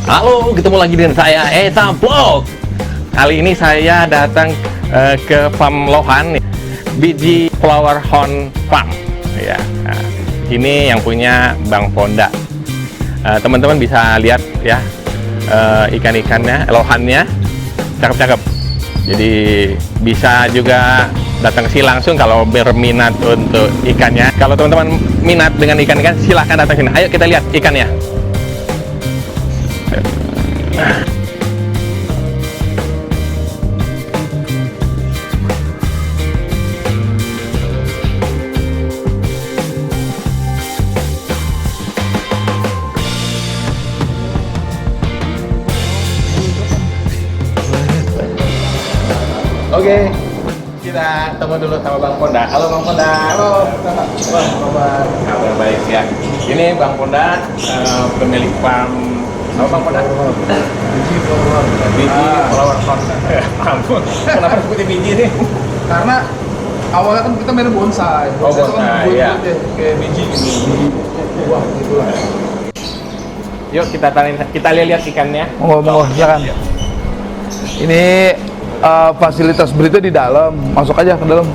Halo, ketemu lagi dengan saya Eta Vlog. Kali ini saya datang ke Farm Lohan, biji Flower Horn Farm. Ya, nah, ini yang punya Bang Ponda. Teman-teman bisa lihat ya ikan-ikannya, lohannya, cakep-cakep. Jadi bisa juga datang ke sini langsung kalau berminat untuk ikannya. Kalau teman-teman minat dengan ikan-ikan, silahkan datang sini. Ayo kita lihat ikannya. Oke, kita temu dulu sama Bang Ponda. Halo Bang Ponda. Halo. Kabar baik ya. Ini Bang Ponda, pemilik farm. Halo Bang Ponda. Biji Flower Horn. Ampun. Kenapa disebutnya biji nih? Karena awalnya kan kita main bonsai. Oh, bonsai, iya. Kayak biji gitu. Wah, gitu lah. Yuk kita lihat ikannya. Mau silakan. Ini fasilitas berita di dalam. Masuk aja ke dalam.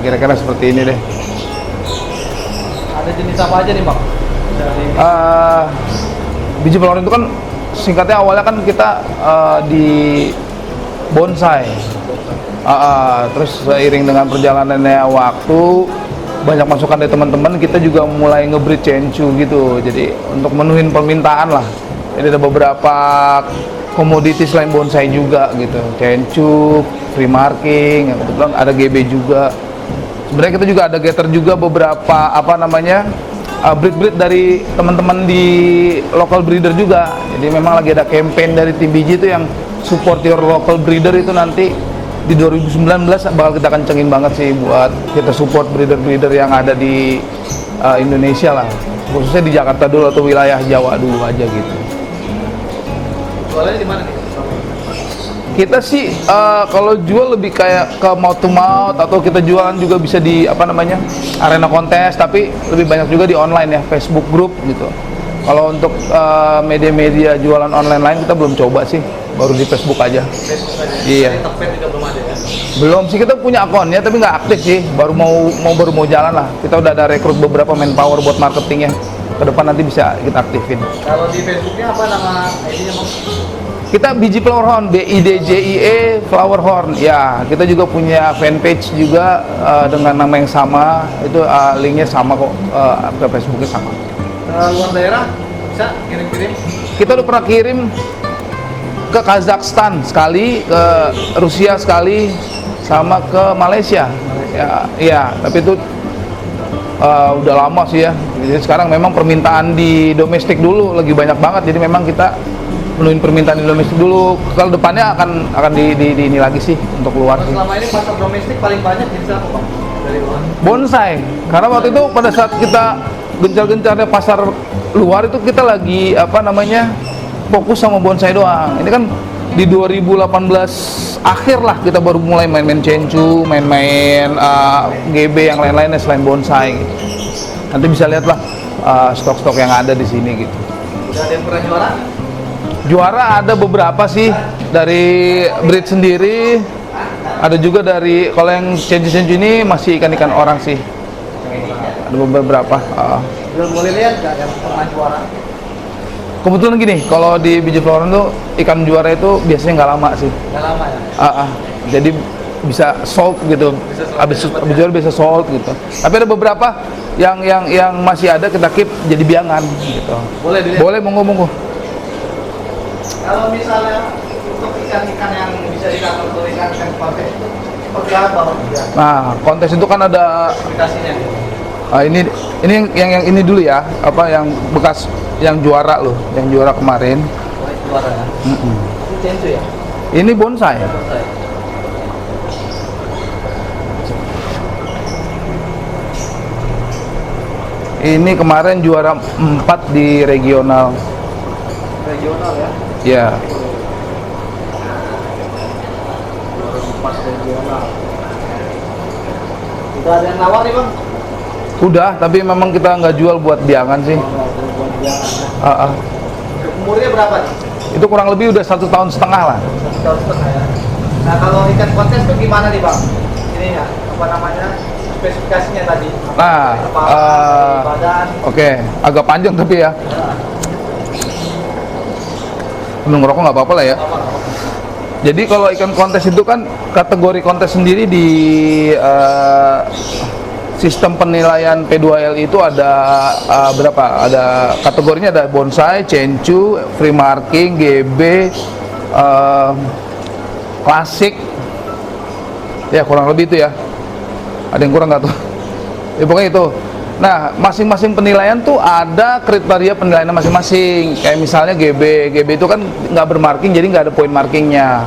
Kira-kira seperti ini deh. Ada jenis apa aja nih Bang? Biji flower itu kan singkatnya awalnya kan kita di bonsai. Terus seiring dengan perjalanannya waktu, banyak masukan dari teman-teman, kita juga mulai nge-breed cencu gitu. Jadi untuk menuhin permintaan lah. Jadi ada beberapa komoditi selain bonsai juga gitu. Cencu, free marking, kebetulan ada GB juga. Sebenarnya kita juga ada getter juga beberapa breed dari teman-teman di local breeder juga. Jadi memang lagi ada campaign dari tim biji itu yang support your local breeder itu nanti di 2019 bakal kita kencengin banget sih buat kita support breeder-breeder yang ada di Indonesia lah. Khususnya di Jakarta dulu atau wilayah Jawa dulu aja gitu. Jualannya di mana nih? Kita sih kalau jual lebih kayak ke mouth to mouth, atau kita jualan juga bisa di arena kontes, tapi lebih banyak juga di online ya, Facebook group gitu. Kalau untuk media-media jualan online lain kita belum coba sih, baru di Facebook aja. Facebook aja. Iya. Tokped juga belum ada ya? Belum sih, kita punya akunnya tapi nggak aktif sih, baru mau jalan lah. Kita udah ada rekrut beberapa manpower buat marketingnya. Ke depan nanti bisa kita aktifin. Kalau di Facebooknya apa nama ID-nya Bang? Kita biji flower horn, BIDJIE flower horn. Ya, kita juga punya fanpage juga dengan nama yang sama. Itu linknya sama kok, ke Facebooknya sama. Luar daerah bisa kirim-kirim? Kita udah pernah kirim ke Kazakhstan sekali, ke Rusia sekali, sama ke Malaysia. Ya, iya, tapi itu udah lama sih ya. Jadi sekarang memang permintaan di domestik dulu lagi banyak banget. Jadi memang kita menuhin permintaan di domestik dulu. Kalau depannya akan di ini lagi sih untuk luar sih. Selama ini pasar domestik paling banyak jenis apa Bang? Dari luar? Bonsai. Karena waktu itu pada saat kita gencar-gencarnya pasar luar itu kita lagi fokus sama bonsai doang. Ini kan di 2018 akhir lah kita baru mulai main-main cencu, main-main GB yang lain-lainnya selain bonsai gitu. Nanti bisa lihat lah stok-stok yang ada di sini gitu. Udah ada yang pernah juara? Juara ada beberapa sih, dari breed sendiri, ada juga dari, kalau yang cencu-cencu ini masih ikan-ikan orang sih. Ada beberapa. Belum boleh lihat nggak yang pernah juara? Kebetulan gini, kalau di biji flower itu ikan juara itu biasanya nggak lama sih. Nggak lama ya? Jadi bisa sold gitu. Abis juara bisa sold gitu. Tapi ada beberapa yang masih ada kita keep jadi biangan gitu. Boleh dilihat? Boleh, monggo. Kalau misalnya untuk ikan-ikan yang bisa dikategorikan ikan kontes itu seperti apa Bang? Nah, kontes itu kan ada Aplikasinya gitu. ini yang ini dulu ya, yang bekas yang juara loh, yang juara kemarin. Oh, itu juara ya? Itu cencu ya? Ini bonsai. Bonsai. Ini kemarin juara 4 di regional. Regional ya? Ya. Pas regional. Udah ada yang nawar nih Bang? Udah, tapi memang kita nggak jual buat biangan sih. kebijakannya. Umurnya berapa nih? Itu kurang lebih udah 1,5 tahun lah. 1 tahun setengah ya. Nah kalau ikan kontes tuh gimana nih bang? Ini ya, apa namanya, spesifikasinya tadi? Nah, badan. Oke, agak panjang tapi ya. Minum rokok nggak apa-apa lah ya. Jadi kalau ikan kontes itu kan kategori kontes sendiri di sistem penilaian P2L itu ada berapa? Ada kategorinya, ada bonsai, cencu, free marking, GB, klasik. Ya kurang lebih itu ya. Ada yang kurang nggak tuh? Ya pokoknya itu. Nah, masing-masing penilaian tuh ada kriteria penilaiannya masing-masing. Kayak misalnya GB itu kan nggak bermarking, jadi nggak ada poin markingnya.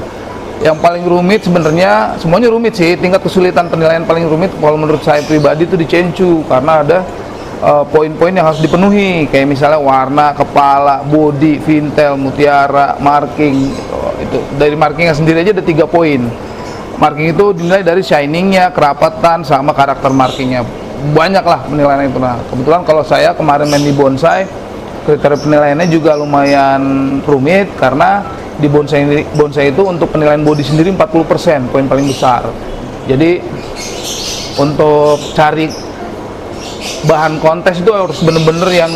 Yang paling rumit sebenarnya, semuanya rumit sih. Tingkat kesulitan penilaian paling rumit kalau menurut saya pribadi itu di cencu, karena ada poin-poin yang harus dipenuhi. Kayak misalnya warna, kepala, body, vintel, mutiara, marking. Itu dari markingnya sendiri aja ada 3 poin. Marking itu dinilai dari shiningnya, kerapatan, sama karakter markingnya. Banyak lah penilaian itu. Nah, kebetulan kalau saya kemarin main di bonsai, kriteria penilaiannya juga lumayan rumit karena di bonsai itu untuk penilaian body sendiri 40%, poin paling besar. Jadi untuk cari bahan kontes itu harus bener-bener yang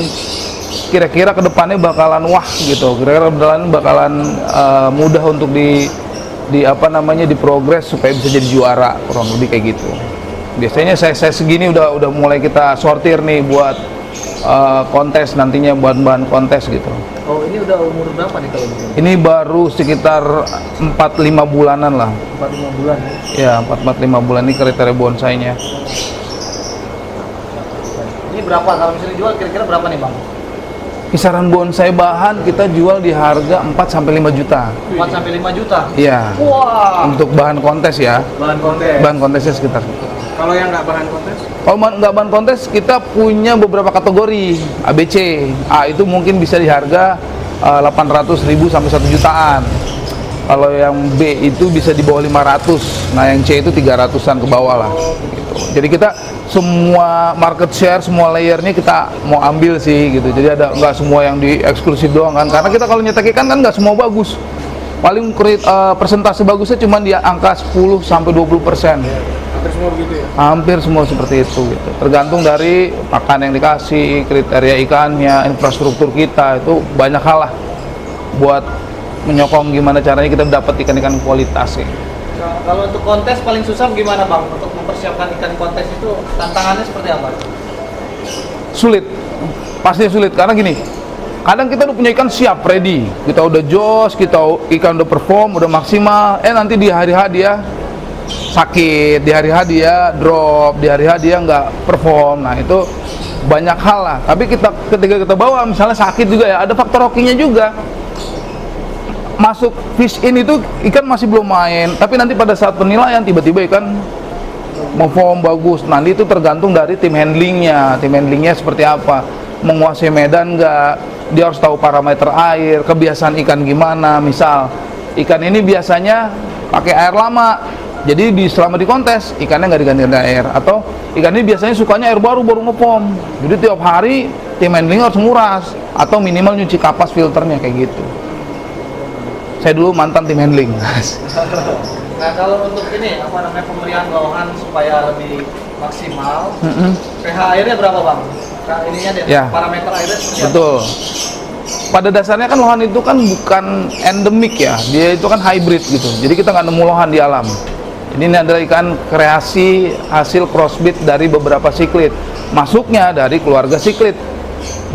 kira-kira kedepannya bakalan wah gitu, kira-kira bakalan mudah untuk di apa namanya, di progres supaya bisa jadi juara, kurang lebih kayak gitu. Biasanya saya segini udah mulai kita sortir nih buat kontes nantinya, buat bahan kontes gitu. Oh ini udah umur berapa nih kalau begini? Ini baru sekitar 4-5 bulanan lah. 4-5 bulan ya? Ya 4-5 bulan ini kriteria bonsainya. Ini berapa kalau misalnya jual, kira-kira berapa nih bang? Kisaran bonsai bahan kita jual di harga 4-5 juta. 4-5 juta? Iya. Wah. Untuk bahan kontes ya. Bahan kontes? Bahan kontesnya sekitar. Kalau yang nggak bahan kontes? Kalau nggak bahan kontes, kita punya beberapa kategori ABC. A itu mungkin bisa di harga 800.000 sampai 1 jutaan. Kalau yang B itu bisa di bawah 500. Nah, yang C itu 300-an ke bawah lah. Gitu. Jadi kita semua market share, semua layernya kita mau ambil sih gitu. Jadi ada nggak semua yang di eksklusif doang kan. Karena kita kalau nyetak ikan kan nggak semua bagus. Paling persentase bagusnya cuma di angka 10 sampai 20%. Hampir semua begitu ya? Hampir semua seperti itu gitu. Tergantung dari pakan yang dikasih, kriteria ikannya, infrastruktur kita, itu banyak hal lah buat menyokong gimana caranya kita dapat ikan-ikan kualitas ya. Nah, kalau untuk kontes paling susah gimana bang? Untuk mempersiapkan ikan kontes itu tantangannya seperti apa? Sulit, pasti sulit karena gini. Kadang kita udah punya ikan siap, ready, kita udah jos, ikan udah perform, udah maksimal, nanti di hari H dia sakit, di hari H dia drop, di hari H dia nggak perform. Nah itu banyak hal lah. Tapi ketika kita bawa misalnya sakit juga ya, ada faktor hokinya juga. Masuk fish in itu ikan masih belum main, tapi nanti pada saat penilaian tiba-tiba ikan perform bagus. Nanti itu tergantung dari tim handlingnya seperti apa, menguasai medan nggak, dia harus tahu parameter air, kebiasaan ikan gimana. Misal ikan ini biasanya pakai air lama, jadi selama di kontes ikannya nggak diganti air, atau ikan ini biasanya sukanya air baru ngepom, jadi tiap hari tim handling harus nguras atau minimal nyuci kapas filternya kayak gitu. Saya dulu mantan tim handling. Nah kalau untuk ini apa namanya, pemberian bawahan supaya lebih maksimal, pH airnya berapa bang? Nah, ininya deh, ya, parameter airnya seperti betul. Pada dasarnya kan lohan itu kan bukan endemik ya, dia itu kan hybrid gitu. Jadi kita nggak nemu lohan di alam. Ini adalah ikan kreasi hasil crossbreed dari beberapa siklit. Masuknya dari keluarga siklit.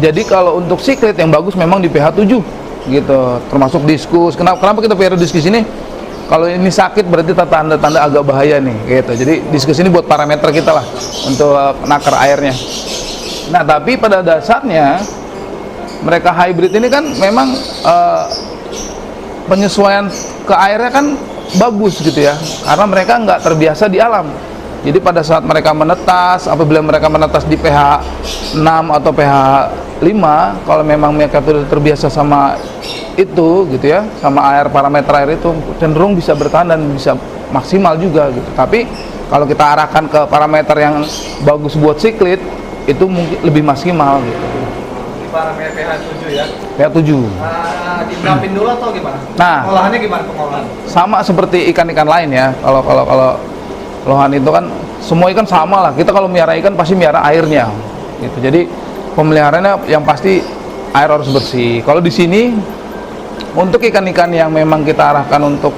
Jadi kalau untuk siklit yang bagus memang di pH 7 gitu, termasuk diskus. Kenapa kita pelihara diskus ini? Kalau ini sakit berarti tanda-tanda agak bahaya nih gitu. Jadi diskus ini buat parameter kita lah untuk nakar airnya. Nah, tapi pada dasarnya mereka hybrid ini kan memang penyesuaian ke airnya kan bagus gitu ya, karena mereka nggak terbiasa di alam. Jadi pada saat mereka menetas, apabila mereka menetas di pH 6 atau pH 5, kalau memang mereka sudah terbiasa sama itu gitu ya, sama air, parameter air itu cenderung bisa bertahan dan bisa maksimal juga gitu. Tapi kalau kita arahkan ke parameter yang bagus buat siklit, itu mungkin lebih maksimal gitu. apa namanya PH7 ya. PH7. Diendapin dulu atau gimana? Nah. Pengolahannya gimana pengolahan? Sama seperti ikan-ikan lain ya. Kalau lohan itu kan semua ikan sama lah. Kita kalau melihara ikan pasti melihara airnya. Gitu. Jadi pemeliharaannya yang pasti air harus bersih. Kalau di sini untuk ikan-ikan yang memang kita arahkan untuk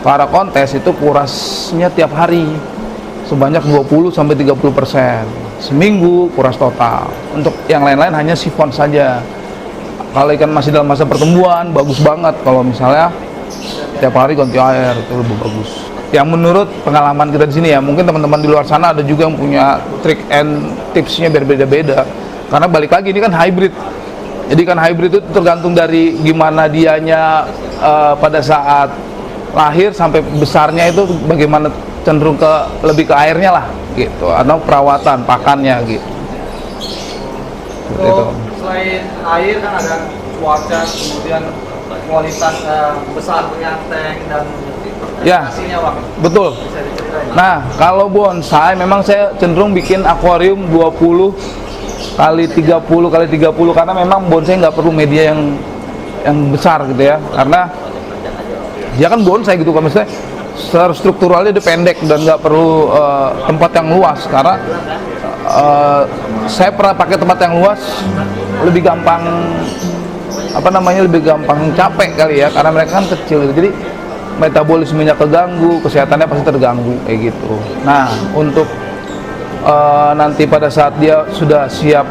para kontes itu kurasnya tiap hari sebanyak 20 sampai 30%. Seminggu kuras total. Untuk yang lain-lain hanya sifon saja. Kalau ikan masih dalam masa pertumbuhan bagus banget kalau misalnya tiap hari ganti air itu lebih bagus. Yang menurut pengalaman kita di sini ya, mungkin teman-teman di luar sana ada juga yang punya trik and tipsnya berbeda-beda. Karena balik lagi ini kan hybrid. Jadi kan hybrid itu tergantung dari gimana dianya pada saat lahir sampai besarnya itu bagaimana cenderung lebih ke airnya lah gitu, atau perawatan pakannya gitu. Itu. Selain air kan ada cuaca, kemudian kualitas besarnya tank dan Ya, Bang. betul. Bisa diceritain. Nah, kalau bonsai memang saya cenderung bikin akuarium 20 kali 30 kali 30 karena memang bonsai nggak perlu media yang besar gitu ya. Karena dia kan bonsai gitu kan, maksudnya secara strukturalnya dia pendek dan nggak perlu tempat yang luas karena saya pernah pakai tempat yang luas lebih gampang lebih gampang capek kali ya karena mereka kan kecil gitu. Jadi metabolismenya keganggu, kesehatannya pasti terganggu kayak gitu. Nah, untuk nanti pada saat dia sudah siap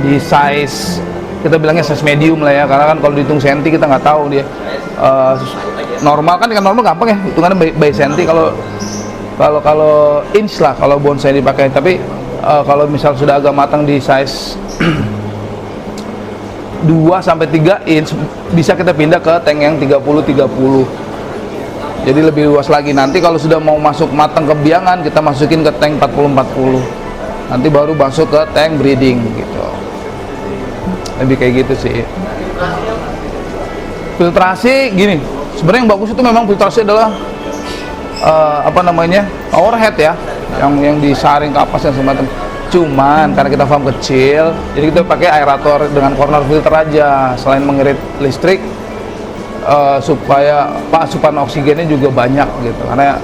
di size, kita bilangnya size medium lah ya, karena kan kalau dihitung senti kita nggak tahu dia normal kan, ikan normal gampang ya hitungannya by senti. Kalau inch lah kalau bonsai dipakai, tapi kalau misal sudah agak matang di size 2 sampai 3 inch bisa kita pindah ke tank yang 30-30. Jadi lebih luas lagi. Nanti kalau sudah mau masuk matang ke biangan, kita masukin ke tank 40-40. Nanti baru masuk ke tank breeding gitu. Lebih kayak gitu sih. Filtrasi gini. Sebenarnya yang bagus itu memang filtrasi adalah overhead ya, yang disaring kapas dan semacam. Cuman karena kita farm kecil, jadi kita pakai aerator dengan corner filter aja. Selain mengirit listrik, supaya asupan oksigennya juga banyak gitu, karena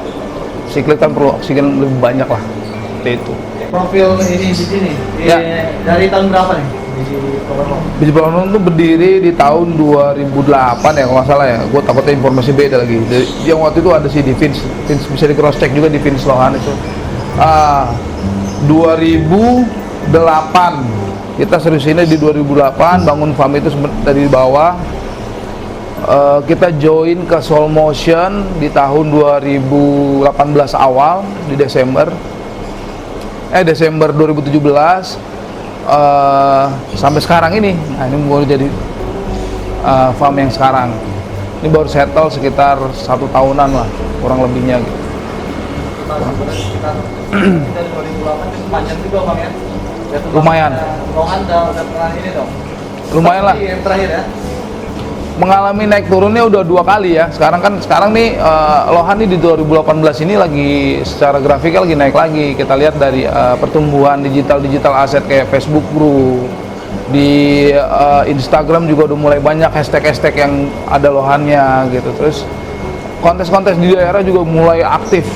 siklit kan perlu oksigen lebih banyak lah, seperti itu. Profil ini di sini Ya. dari tahun berapa nih biji Powerhome? Biji Powerhome itu berdiri di tahun 2008 ya kalau nggak salah ya, gue takutnya informasi beda lagi. Yang waktu itu ada sih di Vince bisa di cross check juga di Vince Lohan itu. 2008 kita seriusinnya di 2008 bangun farm itu dari bawah. Kita join ke Soul Motion di tahun 2018 awal di Desember 2017 sampai sekarang ini. Nah, ini baru jadi farm yang sekarang. Ini baru settle sekitar 1 tahunan lah kurang lebihnya gitu. Dari 2008 itu panjang juga Bang ya. Lumayan. Lohan udah pernah ini dong. Lumayan lah. Yang terakhir ya. Mengalami naik turunnya udah 2 kali ya. Sekarang nih Lohan nih di 2018 ini lagi secara grafikal lagi naik lagi. Kita lihat dari pertumbuhan digital aset kayak Facebook Group, di Instagram juga udah mulai banyak hashtag yang ada Lohannya gitu. Terus kontes-kontes di daerah juga mulai aktif,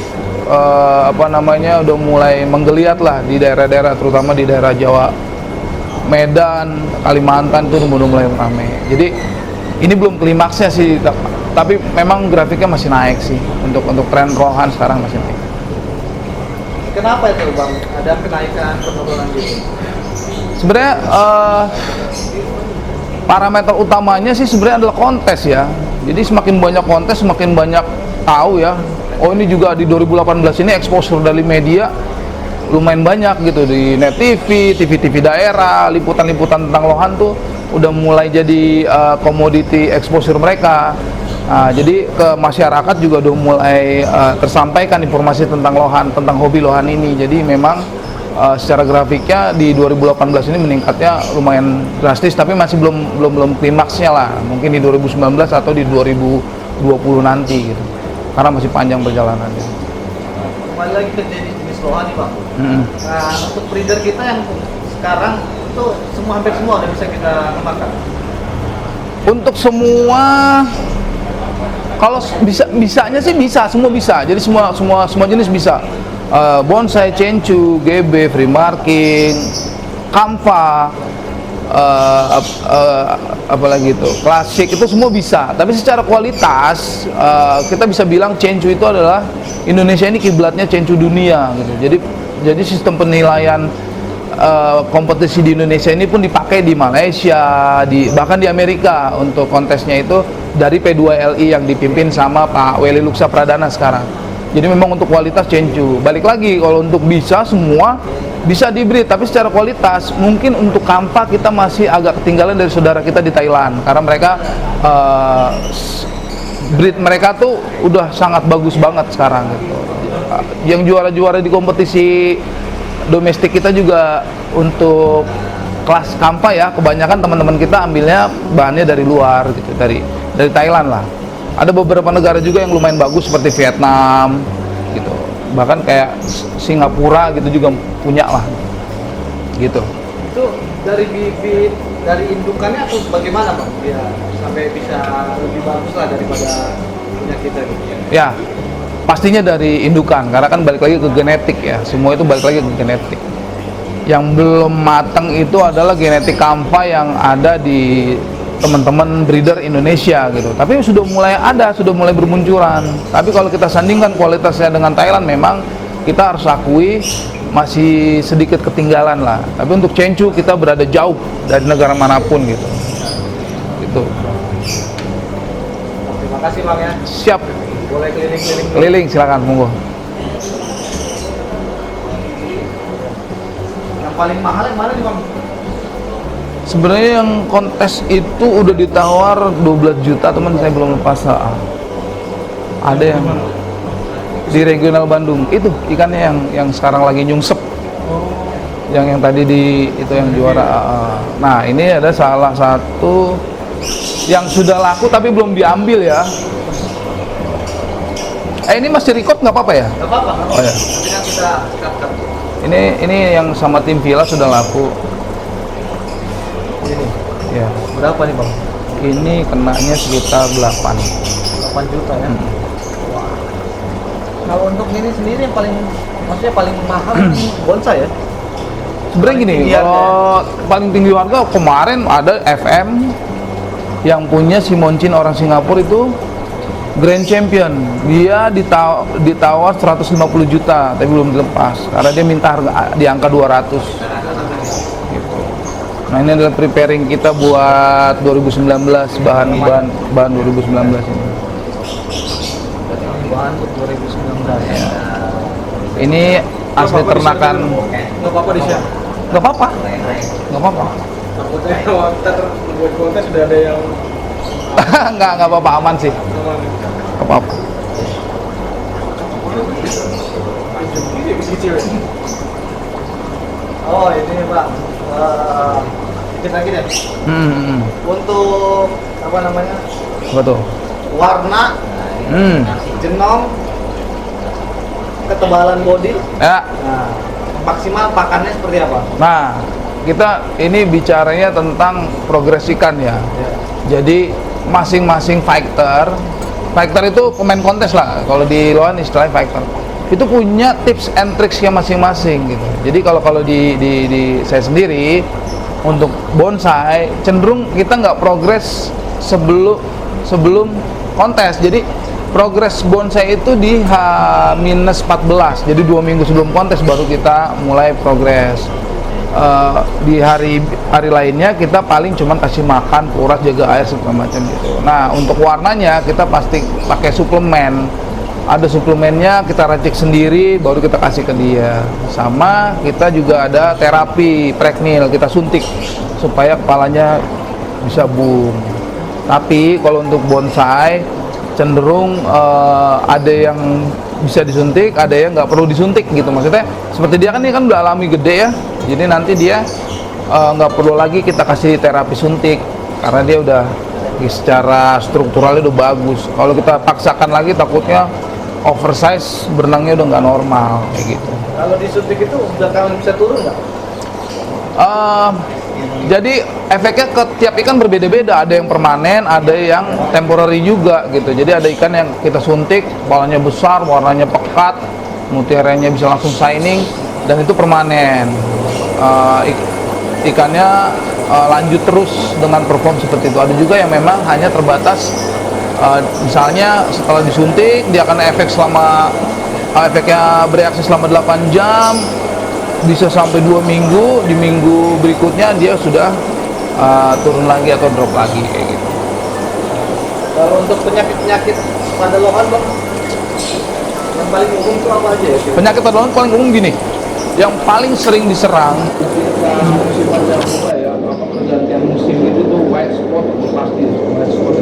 udah mulai menggeliat lah di daerah-daerah, terutama di daerah Jawa, Medan, Kalimantan itu udah mulai ramai. Jadi ini belum klimaksnya sih, tapi memang grafiknya masih naik sih untuk tren Lohan sekarang masih naik. Kenapa itu Bang? Ada kenaikan penurunan gitu? Sebenarnya parameter utamanya sih sebenarnya adalah kontes ya. Jadi semakin banyak kontes, semakin banyak tahu ya. Oh ini juga di 2018 ini exposure dari media lumayan banyak gitu, di Net TV, TV daerah, liputan-liputan tentang Lohan tuh udah mulai jadi komoditi exposure mereka. Nah, jadi ke masyarakat juga udah mulai tersampaikan informasi tentang Lohan, tentang hobi Lohan ini. Jadi memang secara grafiknya di 2018 ini meningkatnya lumayan drastis, tapi masih belum klimaksnya lah. Mungkin di 2019 atau di 2020 nanti gitu. Karena masih panjang perjalanannya. Kembali lagi ke jenis Lohan nih Bang. Nah, untuk breeder kita yang sekarang itu hampir semua udah bisa kita kembangkan. Untuk semua, kalau bisanya sih bisa, semua bisa. Jadi semua jenis bisa. Bonsai, Chenchu, GB, free marking, Kampa, apalagi itu klasik, itu semua bisa. Tapi secara kualitas kita bisa bilang Chenchu itu adalah, Indonesia ini kiblatnya Chenchu dunia gitu. Jadi sistem penilaian kompetisi di Indonesia ini pun dipakai di Malaysia, bahkan di Amerika untuk kontesnya itu dari P2LI yang dipimpin sama Pak Weli Luksa Pradana sekarang. Jadi memang untuk kualitas Chenchu. Balik lagi, kalau untuk bisa semua bisa di-breed, tapi secara kualitas mungkin untuk Kampa kita masih agak ketinggalan dari saudara kita di Thailand, karena mereka breed mereka tuh udah sangat bagus banget sekarang gitu. Yang juara-juara di kompetisi domestik kita juga untuk kelas Kampa ya, kebanyakan teman-teman kita ambilnya bahannya dari luar gitu, dari Thailand lah. Ada beberapa negara juga yang lumayan bagus seperti Vietnam gitu, bahkan kayak Singapura gitu juga punya lah gitu. Itu dari bibit, dari indukannya atau bagaimana Bang? Ya sampai bisa lebih bagus lah daripada punya kita gitu. Ya, pastinya dari indukan, karena kan balik lagi ke genetik ya, semua itu balik lagi ke genetik. Yang belum matang itu adalah genetik Kampa yang ada di teman-teman breeder Indonesia gitu. Tapi sudah mulai ada, sudah mulai bermunculan. Tapi kalau kita sandingkan kualitasnya dengan Thailand, memang kita harus akui masih sedikit ketinggalan lah. Tapi untuk Chenchu kita berada jauh dari negara manapun gitu. Gitu. Terima kasih Bang ya. Siap. Boleh keliling-keliling. Keliling silakan, monggo. Yang paling mahal yang mana nih Bang? Sebenarnya yang kontes itu udah ditawar 12 juta, teman, saya belum lepas. Ada yang di regional Bandung, itu ikannya yang sekarang lagi nyungsep. Yang tadi itu yang juara. Nah, ini ada salah satu yang sudah laku tapi belum diambil ya. Ini masih record nggak apa-apa ya? Nggak apa-apa. Oh ya. Nanti kan kita cut. Ini yang sama tim Villa sudah laku. Ini. Ya. Berapa nih Bang? Ini kenanya sekitar 8 juta ya. Wah. Kalau untuk ini sendiri yang maksudnya paling mahal ini bonsai ya? Sebenarnya gini, kalau paling tinggi harga kemarin ada FM yang punya si Monchin orang Singapura itu Grand Champion. Dia ditawar 150 juta tapi belum dilepas karena dia minta harga di angka 200. Nah, ini adalah preparing kita buat 2019, bahan 2019 ini. Bahan untuk 2019. Ya. Ini asli ternakan. Nggak apa-apa di share. Nggak apa-apa. Nggak apa-apa. Takutnya kalau kita buat konten sudah ada yang nggak apa-apa, aman sih. Nggak apa-apa. Oh, ini Pak. Dikit lagi deh. Untuk apa namanya? Betul. Warna, genom, ketebalan body. Ya. Nah, maksimal pakannya seperti apa? Nah, kita ini bicaranya tentang progres ikan ya. Jadi masing-masing fighter itu pemain kontes lah. Kalau di luar istilahnya fighter. Itu punya tips and tricksnya masing-masing gitu. Jadi kalau di saya sendiri untuk bonsai cenderung kita nggak progres sebelum kontes. Jadi progres bonsai itu di H-14. Jadi 2 minggu sebelum kontes baru kita mulai progres. Di hari lainnya kita paling cuman kasih makan, kuras, jaga air segala macam gitu. Nah, untuk warnanya kita pasti pakai suplemen. Ada suplemennya kita racik sendiri baru kita kasih ke dia. Sama kita juga ada terapi preknil, kita suntik supaya kepalanya bisa boom. Tapi kalau untuk bonsai cenderung ada yang bisa disuntik, ada yang nggak perlu disuntik gitu. Maksudnya seperti dia kan ini kan udah alami gede ya, jadi nanti dia nggak perlu lagi kita kasih terapi suntik karena dia udah secara strukturalnya udah bagus. Kalau kita paksakan lagi takutnya oversize, berenangnya udah nggak normal kayak gitu. Kalau disuntik itu udah kawan bisa turun nggak? Jadi efeknya ke tiap ikan berbeda-beda, ada yang permanen, ada yang temporary juga gitu. Jadi ada ikan yang kita suntik, kepalanya besar, warnanya pekat, mutiaranya bisa langsung shining, dan itu permanen. Ikannya lanjut terus dengan perform seperti itu. Ada juga yang memang hanya terbatas, misalnya setelah disuntik dia akan efeknya bereaksi selama 8 jam, bisa sampai 2 minggu, di minggu berikutnya dia sudah turun lagi atau drop lagi kayak gitu. Kalau untuk penyakit-penyakit pada lohan Bang, yang paling umum itu apa aja ya? Penyakit pada lohan paling umum gini, yang paling sering diserang Musim panjang ya, apa pergantian musim itu tuh white spot pasti white spot.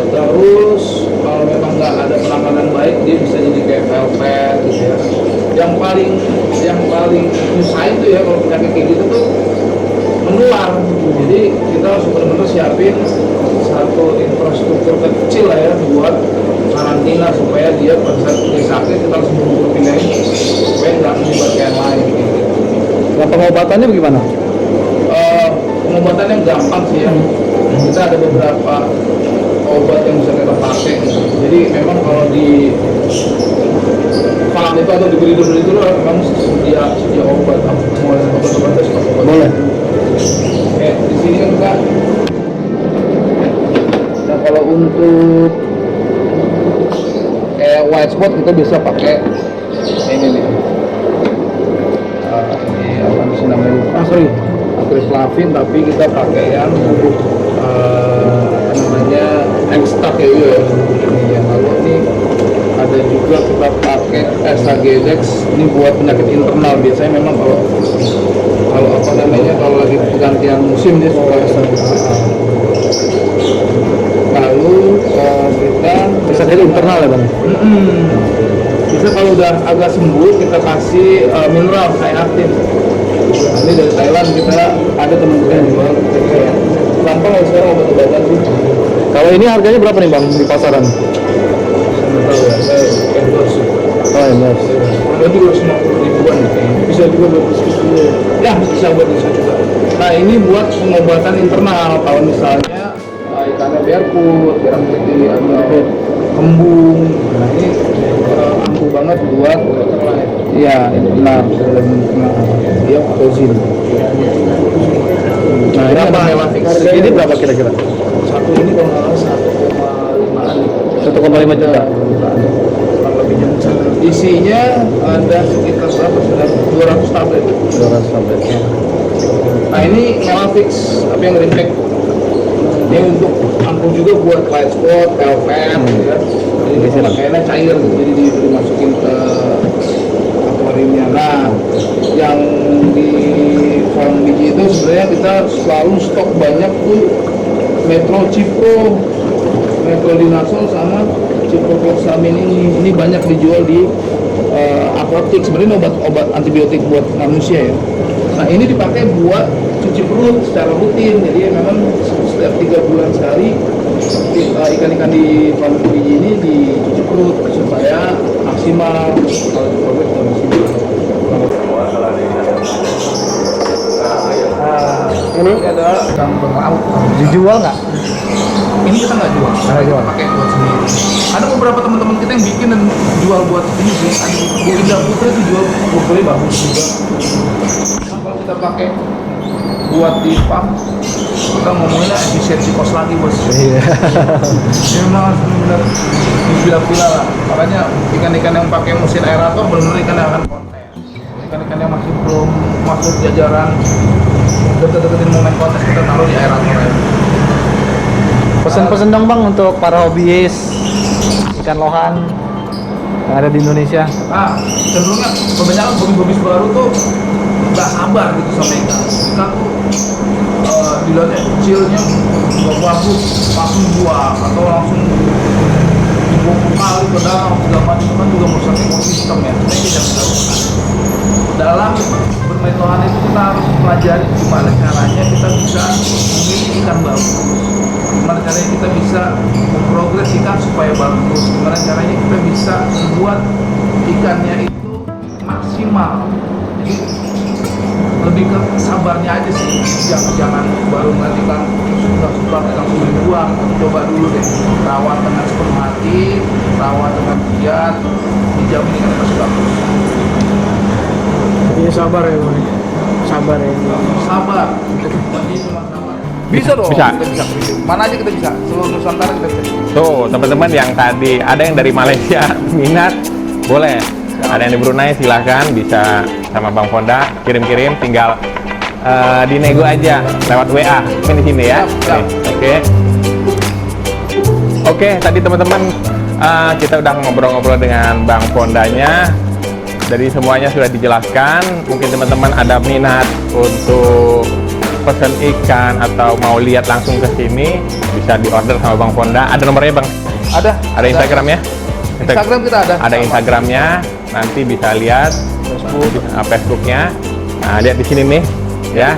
Terus kalau memang nggak ada penanganan baik dia bisa jadi kayak velvet gitu ya. Yang paling nyusahin tuh ya kalau penyakit kayak gitu tuh menular. Jadi kita harus benar-benar siapin satu infrastruktur kecil lah ya buat karantina supaya dia pada saat dia sakit kita harus buru-buru pindahin supaya nggak menyebar ke yang lain gitu. Nah, pengobatannya bagaimana? Pengobatannya gampang sih ya. Kita ada beberapa obat yang bisa kita pakai. Jadi memang kalau di farm itu atau di breeder itu memang sedia obat. Mau obat-obatnya seperti obat. Boleh. Di sini kan kita. Nah kalau untuk white spot kita bisa pakai ini nih. Ini apa sih namanya? Atriflavin, tapi kita pakai yang bubuk namanya extract ya. Ini yang lalu ini ada juga kita pakai SHGDEX, ini buat penyakit internal. Biasanya memang kalau apa namanya kalau lagi pergantian musim dia suka lalu kita Bisa jadi internal ya Bang? bisa kalau udah agak sembuh kita kasih mineral kayak aktif. Ini dari Thailand, kita ada teman kita yang jual. Gampang ya sekarang obat-obatan sih. Kalau ini harganya berapa nih Bang di pasaran? Endorse. Oh endorse. Ada juga 50 ribuan, bisa juga buat bisnis dulu. Ya bisa buat bisnis juga. Nah ini buat pengobatan internal. Kalau misalnya ikannya barefoot, merah putih atau kembung, nah ini ampuh banget buat iya benar dia ozin. Nah ini Berapa? harga ini berapa kira-kira? Satu ini kalau nggak salah 1,5 juta. 1,5 juta. Isinya ada sekitar berapa? Sekitar 200 tablet. 200 tablet. Nah ini Melavix, tapi yang rintek. Ini untuk ampuh juga buat white spot, velvet, ya. Jadi pakaiannya cair, jadi dimasukin ke akuariumnya. Nah, yang di farm biji itu sebenarnya kita selalu stok banyak tuh Metro Cipro, Metro Dinasol sama Ciprofloxamin ini banyak dijual di apotek. Sebenarnya obat antibiotik buat manusia ya. Nah ini dipakai buat cuci perut secara rutin, jadi memang setiap 3 bulan sekali ikan-ikan di farm biji ini dicuci perut supaya maksimal. Kalau di progres maksimal. Ini ada ikan berlaut. dijual nggak? Ini kita nggak jual, Nggak jual. pakai buat sendiri. Ada beberapa teman-teman kita yang bikin dan jual buat ini sih. Ada Bu Indah Putri itu jual bukulnya bagus juga. Nah, kalau kita pakai buat di farm, kita ngomongin efisiensi kos lagi bos. Iya. Ini memang harus benar-benar dipilah-pilah lah. Makanya ikan-ikan yang pakai mesin aerator benar-benar ikan yang akan konten. Ikan-ikan yang masih belum masuk jajaran deket-deketin momen kontes kita taruh di aerator ya. Pesan-pesan dong Bang untuk para hobiis ikan lohan yang ada di Indonesia. Nah, cenderungnya kebanyakan hobi-hobis baru tuh nggak sabar gitu sama ikan. Ikan tuh dilihatnya kecilnya nggak bagus, langsung buang atau langsung dibuang kali ke danau segala macam, itu kan juga merusak ekosistem ya. Nah, ini jangan dilakukan. Dalam bermain lohan itu kita harus pelajari gimana caranya kita bisa memilih ikan bagus. Gimana caranya kita bisa memprogres ikan supaya bagus, gimana caranya kita bisa membuat ikannya itu maksimal. Jadi lebih ke sabarnya aja sih, jangan baru nanti kan suka langsung dibuang. Coba dulu deh, rawat dengan sepenuh hati, rawat dengan giat, dijamin kan pasti bagus. Iya sabar ya Bang. Sabar ya. Sabar. Bisa dong. Bisa. Kita bisa. Mana aja kita bisa. Seluruh Nusantara kita bisa. Tuh, teman-teman yang tadi ada yang dari Malaysia minat, boleh. Ada yang di Brunei silahkan bisa sama Bang Fonda kirim-kirim, tinggal dinego aja lewat WA di sini ya. Siap. Oke. Oke, tadi teman-teman kita udah ngobrol-ngobrol dengan Bang Fondanya. Dari semuanya sudah dijelaskan. Mungkin teman-teman ada minat untuk pesan ikan atau mau lihat langsung ke sini, bisa diorder sama Bang Fonda. Ada nomornya Bang? Ada. Ada Instagramnya? Instagram kita ada. Ada Instagramnya, nanti bisa lihat Facebooknya. Nah, lihat di sini nih, ya.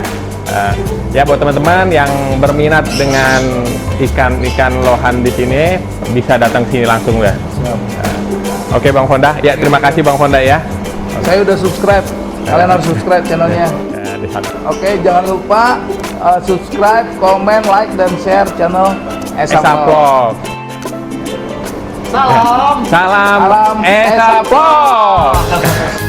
Ya buat teman-teman yang berminat dengan ikan lohan di sini, bisa datang sini langsung ya. Oke Bang Fonda, ya terima kasih Bang Fonda ya. Saya udah subscribe. Kalian harus subscribe channelnya. Di sana. Oke, jangan lupa subscribe, komen, like, dan share channel Esa Vlog. Salam. Salam Salam Esa Esa Vlog.